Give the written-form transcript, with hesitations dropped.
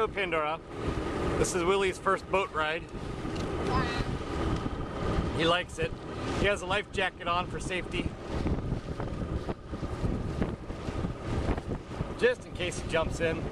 Hello, Pandora. This is Willie's first boat ride. He likes it. He has a life jacket on for safety, just in case he jumps in.